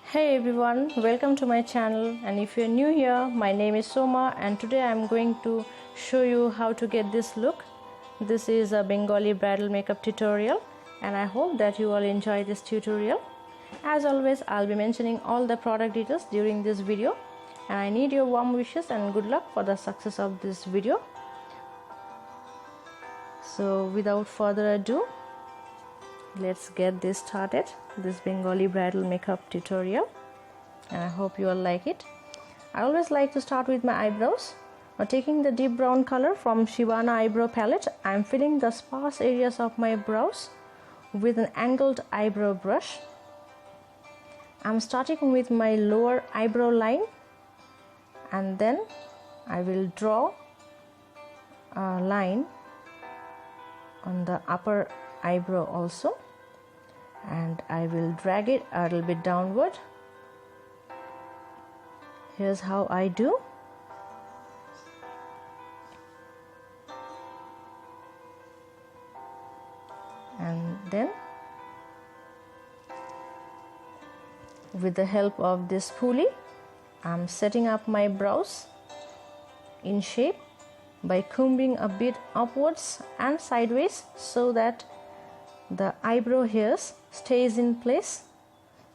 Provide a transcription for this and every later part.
Hey everyone, welcome to my channel, and if you're new here, my name is Soma and today I'm going to show you how to get this look. This is a Bengali bridal makeup tutorial and I hope that you all enjoy this tutorial. As always, I'll be mentioning all the product details during this video and I need your warm wishes and good luck for the success of this video. So without further ado, let's get this started, this Bengali bridal makeup tutorial, and I hope you all like it. I always like to start with my eyebrows. Now, taking the deep brown color from Shibana eyebrow palette, I am filling the sparse areas of my brows with an angled eyebrow brush. I am starting with my lower eyebrow line and then I will draw a line on the upper eyebrow also, and I will drag it a little bit downward. Here's how I do. And then with the help of this pulley, I'm setting up my brows in shape by combing a bit upwards and sideways so that the eyebrow hairs stays in place.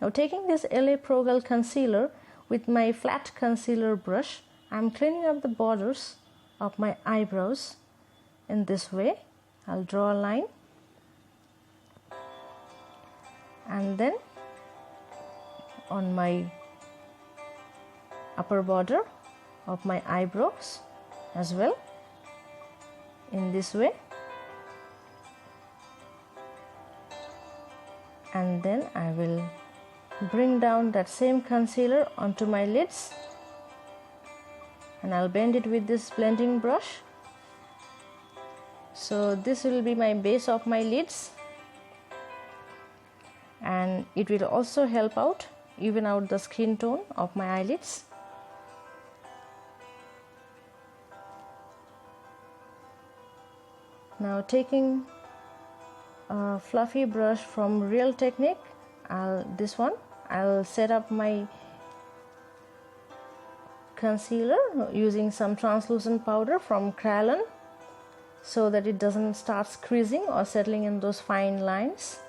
Now, taking this LA Pro Girl concealer with my flat concealer brush, I'm cleaning up the borders of my eyebrows in this way. I'll draw a line and then on my upper border of my eyebrows as well in this way. And then I will bring down that same concealer onto my lids and I'll blend it with this blending brush. So this will be my base of my lids and it will also help out even out the skin tone of my eyelids. Now, taking a fluffy brush from Real Technique, I'll set up my concealer using some translucent powder from Crayon so that it doesn't start creasing or settling in those fine lines.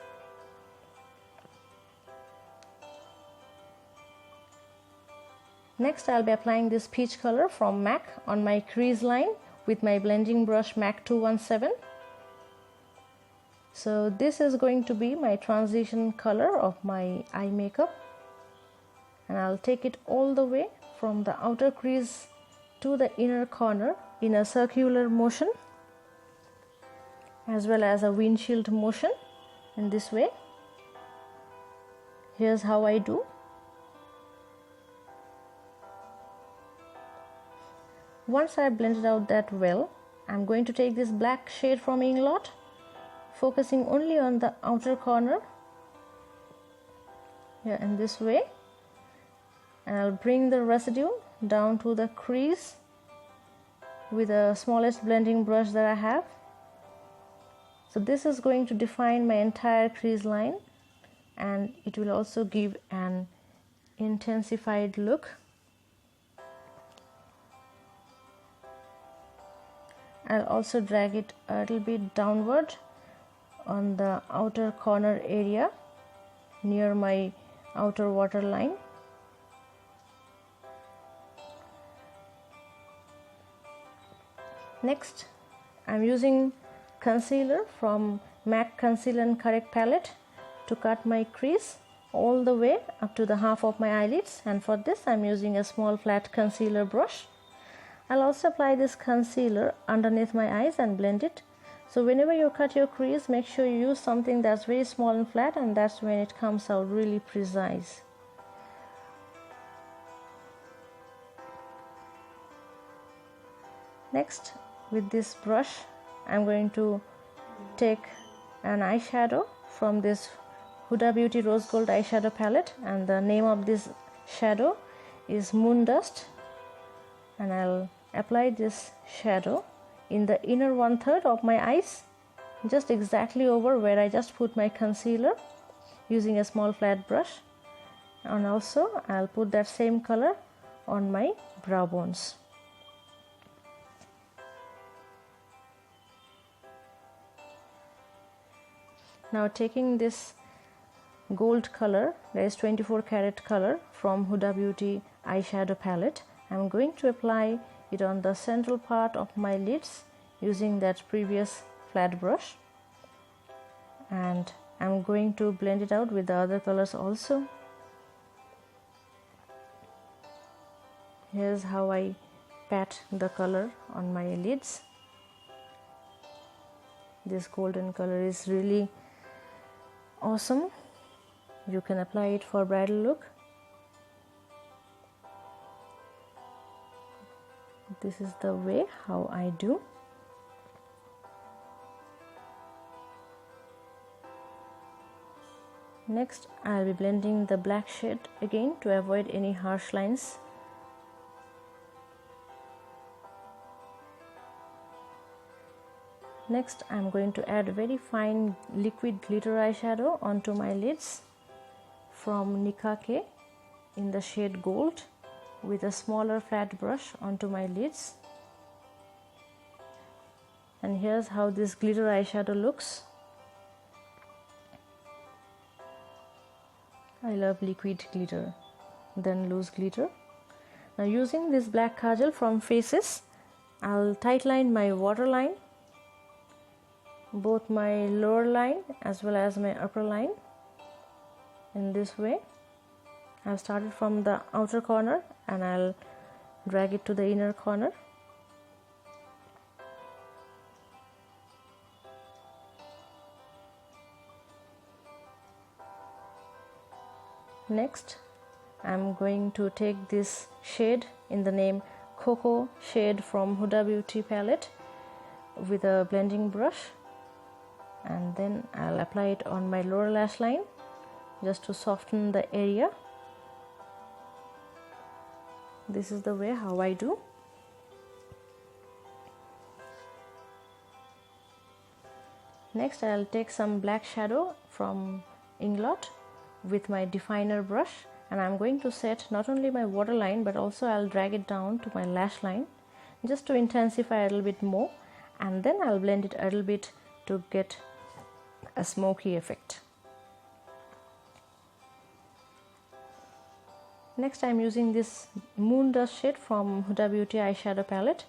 Next, I'll be applying this peach color from MAC on my crease line with my blending brush MAC 217. So this is going to be my transition color of my eye makeup, and I'll take it all the way from the outer crease to the inner corner in a circular motion as well as a windshield motion in this way. Here's how I do. Once I blended out that well, I'm going to take this black shade from Inglot, focusing only on the outer corner here in this way, and I'll bring the residue down to the crease with the smallest blending brush that I have. So this is going to define my entire crease line and it will also give an intensified look. I'll also drag it a little bit downward on the outer corner area near my outer waterline. Next, I'm using concealer from MAC Conceal and Correct palette to cut my crease all the way up to the half of my eyelids, and for this I'm using a small flat concealer brush. I'll also apply this concealer underneath my eyes and blend it. So whenever you cut your crease, make sure you use something that's very small and flat, and that's when it comes out really precise. Next, with this brush, I'm going to take an eyeshadow from this Huda Beauty Rose Gold eyeshadow palette, and the name of this shadow is Moon Dust, and I'll apply this shadow in the inner 1/3 of my eyes, just exactly over where I just put my concealer using a small flat brush. and also I'll put that same color on my brow bones. Now taking this gold color, that is 24 karat color from Huda Beauty eyeshadow palette, I'm going to apply it on the central part of my lids using that previous flat brush, and I'm going to blend it out with the other colors also. Here's how I pat the color on my lids. This golden color is really awesome. You can apply it for bridal look. This is the way how I do. Next, I'll be blending the black shade again to avoid any harsh lines. Next, I'm going to add very fine liquid glitter eyeshadow onto my lids from Nikake in the shade gold with a smaller flat brush onto my lids. And here's how this glitter eyeshadow looks. I love liquid glitter than loose glitter. Now using this black kajal from Faces, I'll tightline my waterline, both my lower line as well as my upper line in this way. I've started from the outer corner and I'll drag it to the inner corner. Next, I'm going to take this shade in the name Cocoa shade from Huda Beauty palette with a blending brush, and then I'll apply it on my lower lash line just to soften the area. This is the way how I do. Next, I'll take some black shadow from Inglot with my definer brush, and I'm going to set not only my waterline but also I'll drag it down to my lash line just to intensify a little bit more, and then I'll blend it a little bit to get a smoky effect. Next, I'm using this Moon Dust shade from Huda Beauty eyeshadow palette,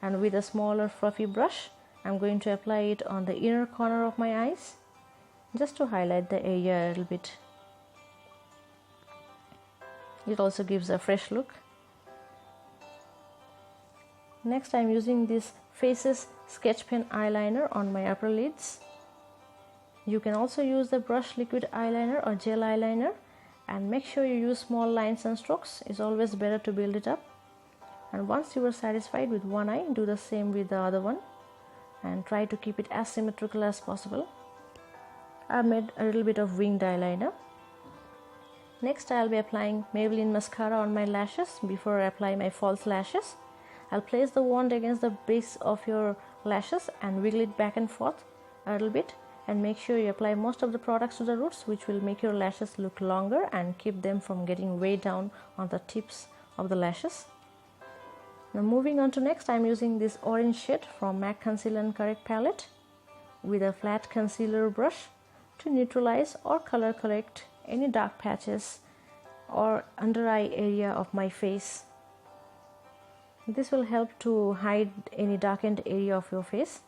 and with a smaller fluffy brush I'm going to apply it on the inner corner of my eyes just to highlight the area a little bit. It also gives a fresh look. Next, I'm using this Faces sketch pen eyeliner on my upper lids. You can also use the brush liquid eyeliner or gel eyeliner, and make sure you use small lines and strokes. It's always better to build it up. And once you are satisfied with one eye, do the same with the other one and try to keep it as symmetrical as possible. I've made a little bit of winged eyeliner. Next, I'll be applying Maybelline mascara on my lashes before I apply my false lashes. I'll place the wand against the base of your lashes and wiggle it back and forth a little bit, and make sure you apply most of the products to the roots, which will make your lashes look longer and keep them from getting way down on the tips of the lashes. Now moving on to next, I'm using this orange shade from MAC Conceal and Correct palette with a flat concealer brush to neutralize or color correct any dark patches or under eye area of my face. This will help to hide any darkened area of your face.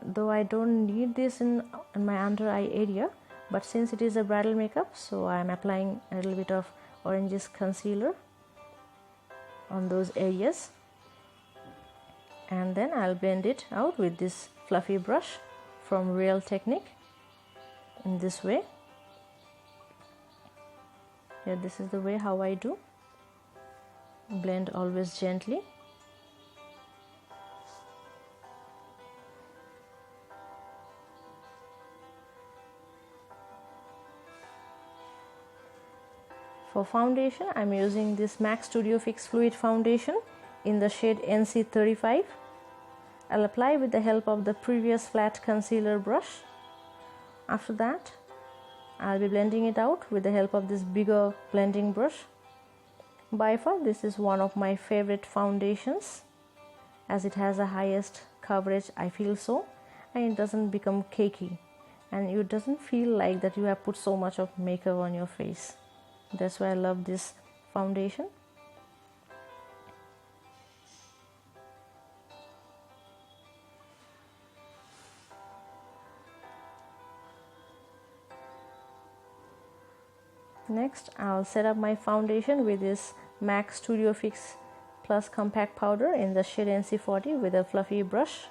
Though I don't need this in my under eye area, but since it is a bridal makeup, so I am applying a little bit of oranges concealer on those areas, and then I'll blend it out with this fluffy brush from Real Technique in this way. Here, this is the way how I do. Blend always gently. For foundation, I'm using this MAC Studio Fix Fluid Foundation in the shade NC35. I'll apply with the help of the previous flat concealer brush. After that, I'll be blending it out with the help of this bigger blending brush. By far this is one of my favorite foundations, as it has the highest coverage, I feel so, and it doesn't become cakey, and it doesn't feel like that you have put so much of makeup on your face. That's why I love this foundation. Next, I'll set up my foundation with this MAC Studio Fix Plus Compact Powder in the shade NC40 with a fluffy brush.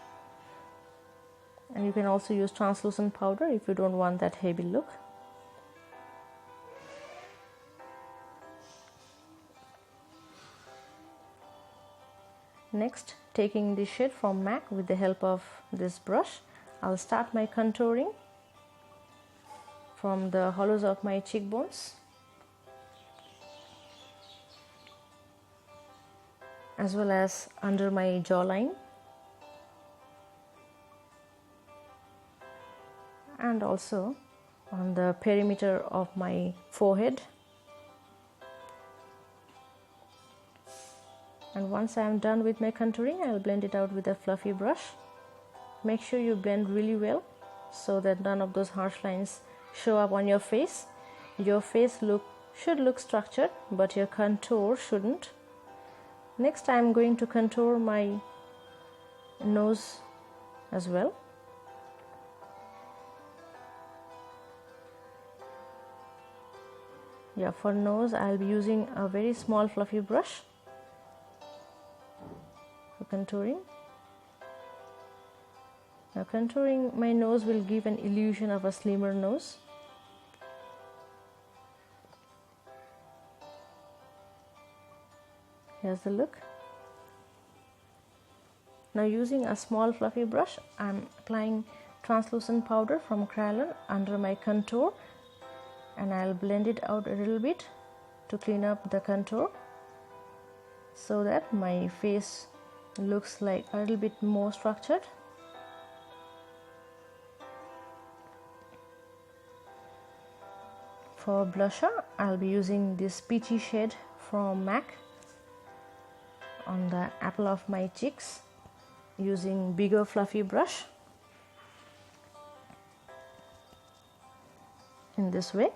And you can also use translucent powder if you don't want that heavy look. Next, taking the shade from MAC with the help of this brush, I'll start my contouring from the hollows of my cheekbones, as well as under my jawline, and also on the perimeter of my forehead. And once I am done with my contouring, I will blend it out with a fluffy brush. Make sure you blend really well so that none of those harsh lines show up on your face. Your face should look structured, but your contour shouldn't. Next, I am going to contour my nose as well. Yeah, for nose I'll be using a very small fluffy brush for contouring. Now, contouring my nose will give an illusion of a slimmer nose. Here's the look. Now, using a small fluffy brush, I'm applying translucent powder from Kryolan under my contour, and I'll blend it out a little bit to clean up the contour so that my face looks like a little bit more structured. For blusher, I'll be using this peachy shade from MAC on the apple of my cheeks using bigger fluffy brush in this way.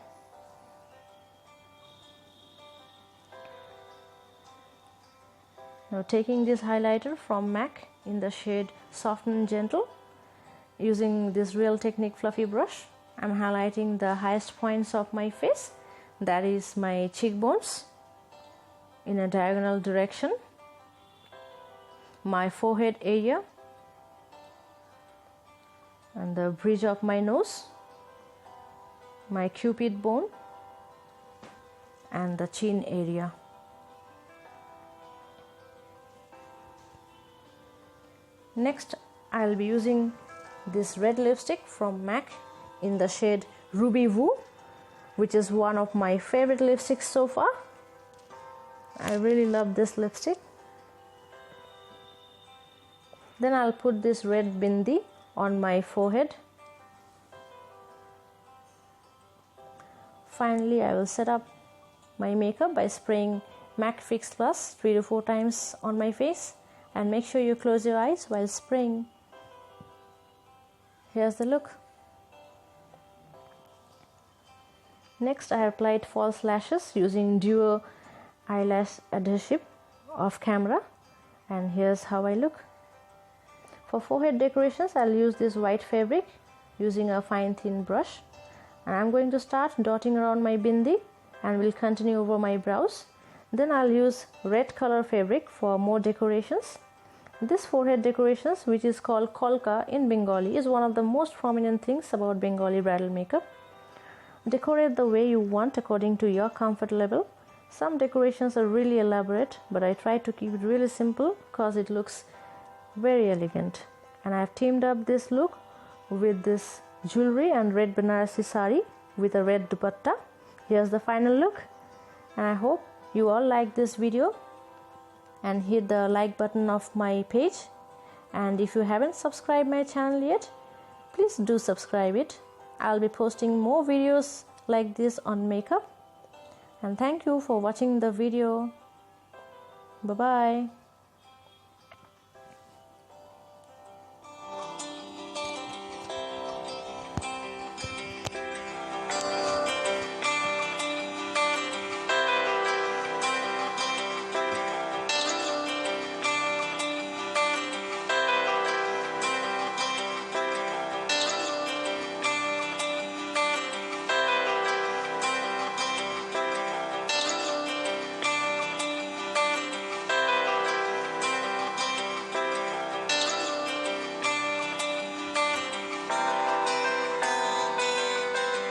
Now, taking this highlighter from MAC in the shade Soft and Gentle, using this Real Technique fluffy brush, I'm highlighting the highest points of my face, that is my cheekbones in a diagonal direction, my forehead area, and the bridge of my nose, my cupid bone, and the chin area. Next, I'll be using this red lipstick from MAC in the shade Ruby Woo, which is one of my favorite lipsticks so far. I really love this lipstick. Then I'll put this red bindi on my forehead. Finally, I will set up my makeup by spraying MAC Fix Plus 3 to 4 times on my face, and make sure you close your eyes while spraying. Here's the look. Next, I applied false lashes using Duo eyelash adhesive off camera, and here's how I look. For forehead decorations, I'll use this white fabric using a fine thin brush, and I'm going to start dotting around my bindi and will continue over my brows. Then I'll use red color fabric for more decorations. This forehead decorations, which is called kolka in Bengali, is one of the most prominent things about Bengali bridal makeup. Decorate the way you want according to your comfort level. Some decorations are really elaborate, but I try to keep it really simple because it looks very elegant. And I've teamed up this look with this jewelry and red Banarasi sari with a red dupatta. Here's the final look, and I hope you all like this video and hit the like button of my page. And if you haven't subscribed my channel yet, please do subscribe it. I'll be posting more videos like this on makeup. And thank you for watching the video. Bye bye.